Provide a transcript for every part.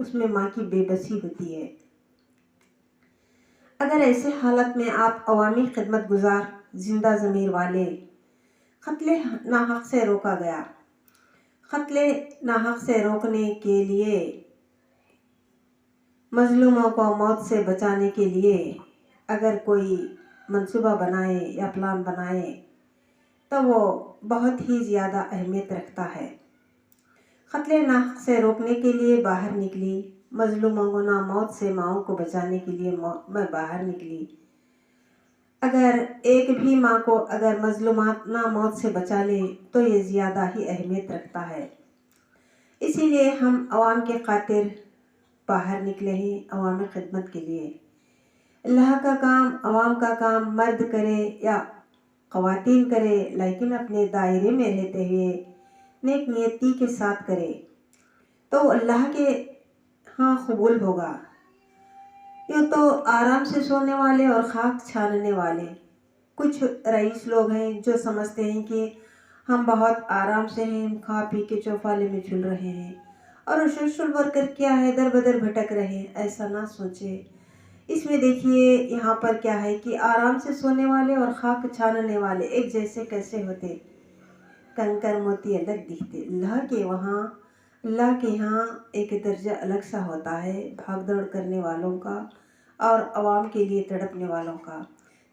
اس میں ماں کی بے بسی ہوتی ہے۔ اگر ایسے حالت میں آپ عوامی خدمت گزار زندہ ضمیر والے قتل ناحق سے روکا گیا، قتل ناحق سے روکنے کے لیے، مظلوموں کو موت سے بچانے کے لیے اگر کوئی منصوبہ بنائے یا پلان بنائے تو وہ بہت ہی زیادہ اہمیت رکھتا ہے۔ قتل ناحق سے روکنے کے لیے باہر نکلی، مظلوموں کو موت سے ماؤں کو بچانے کے لیے میں باہر نکلی۔ اگر ایک بھی ماں کو اگر مظلومات موت سے بچا لے تو یہ زیادہ ہی اہمیت رکھتا ہے۔ اسی لیے ہم عوام کے خاطر باہر نکلے ہیں، عوامی خدمت کے لیے۔ اللہ کا کام، عوام کا کام مرد کرے یا خواتین کرے، لیکن اپنے دائرے میں رہتے ہوئے نیک نیتی کے ساتھ کرے تو اللہ کے ہاں قبول ہوگا۔ یہ تو آرام سے سونے والے اور خاک چھاننے والے کچھ رئیس لوگ ہیں جو سمجھتے ہیں کہ ہم بہت آرام سے ہیں، کھا پی کے چوپالے میں جھول رہے ہیں، اور سوشل ورکر کیا ہے، در بدر بھٹک رہے ہیں۔ ایسا نہ سوچے۔ اس میں دیکھیے یہاں پر کیا ہے کہ آرام سے سونے والے اور خاک چھاننے والے ایک جیسے کیسے ہوتے؟ کنکر موتی الگ دکھتے۔ اللہ کے یہاں ایک درجہ الگ سا ہوتا ہے بھاگ دوڑ کرنے والوں کا اور عوام کے لیے تڑپنے والوں کا۔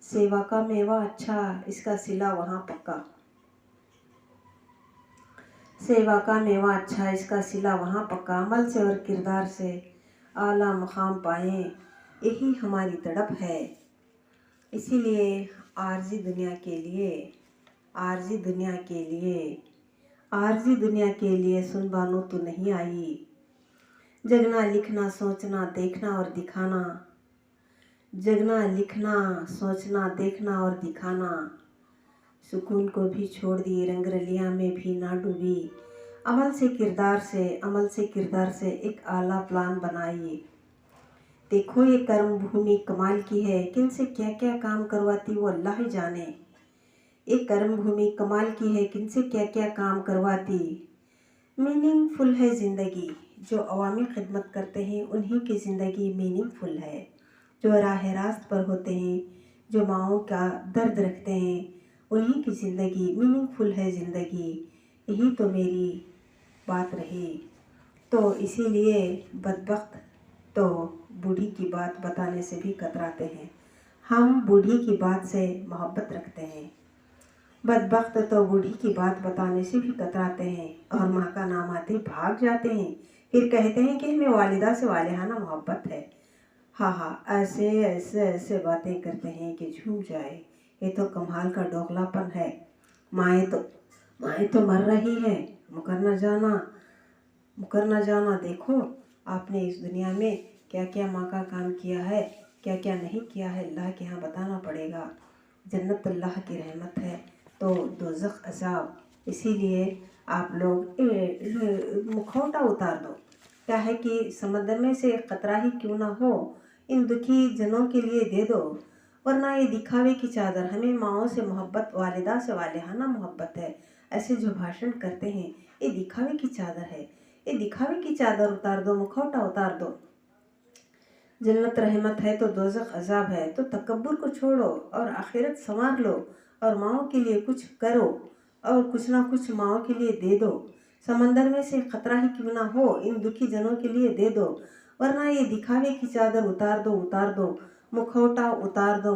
سیوا کا میوہ اچھا، اس کا صلہ وہاں پکا۔ سیوا کا میوہ اچھا، اس کا صلہ وہاں پکا۔ عمل سے اور کردار سے اعلیٰ مقام پائیں، یہی ہماری تڑپ ہے۔ اسی لیے عارضی دنیا کے لیے سن بانو تو نہیں آئی۔ جگنا لکھنا سوچنا دیکھنا اور دکھانا، جگنا لکھنا سوچنا دیکھنا اور دکھانا، سکون کو بھی چھوڑ دی، رنگ رلیاں میں بھی نہ ڈوبی۔ عمل سے کردار سے ایک اعلیٰ پلان بنائیے۔ دیکھو یہ کرم بھومی کمال کی ہے، کن سے کیا کیا کام کرواتی وہ اللہ ہی جانے۔ ایک کرم بھومی کمال کی ہے، کن سے کیا کیا کام کرواتی۔ میننگ فل ہے زندگی، جو عوامی خدمت کرتے ہیں انہی کی زندگی میننگ فل ہے۔ جو راہ راست پر ہوتے ہیں، جو ماؤں کا درد رکھتے ہیں، انہی کی زندگی میننگ فل ہے زندگی۔ یہی تو میری بات رہی۔ تو اسی لیے بدبخت تو بوڑھی کی بات بتانے سے بھی کتراتے ہیں۔ ہم بوڑھی کی بات سے محبت رکھتے ہیں، بدبخت تو بوڑھی کی بات بتانے سے بھی کتراتے ہیں اور ماں کا نام آتے بھاگ جاتے ہیں، پھر کہتے ہیں کہ ہمیں والدہ سے والہانہ محبت ہے۔ ہاں ایسے باتیں کرتے ہیں کہ جھوم جائے۔ یہ تو کمال کا ڈوغلا پن ہے۔ مائیں تو مر رہی ہیں، مکر نہ جانا۔ دیکھو آپ نے اس دنیا میں کیا کیا ماں کا کام کیا ہے، کیا کیا نہیں کیا ہے، اللہ کے ہاں بتانا پڑے گا۔ جنت اللہ کی رحمت ہے تو دوزخ عذاب۔ اسی لیے آپ لوگ مکھوٹا اتار دو، کیا ہے کہ سمندر میں سے ایک قطرہ ہی کیوں نہ ہو ان دکھی جنوں کے لیے دے دو، ورنہ یہ دکھاوے کی چادر۔ ہمیں ماؤں سے محبت، والدہ سے والہانہ محبت ہے، ایسے جو بھاشن کرتے ہیں یہ دکھاوے کی چادر ہے۔ یہ دکھاوے کی چادر اتار دو، مکھوٹا اتار دو۔ جنت رحمت ہے تو دوزخ عذاب ہے۔ تو تکبر کو چھوڑو اور آخرت سنوار لو اور ماؤں کے لیے کچھ کرو اور کچھ نہ کچھ ماؤں کے لیے دے دو۔ سمندر میں سے قطرہ ہی کیوں نہ ہو ان دکھی جنوں کے لیے دے دو، ورنہ یہ دکھاوے کی چادر اتار دو، مکھوٹا اتار دو۔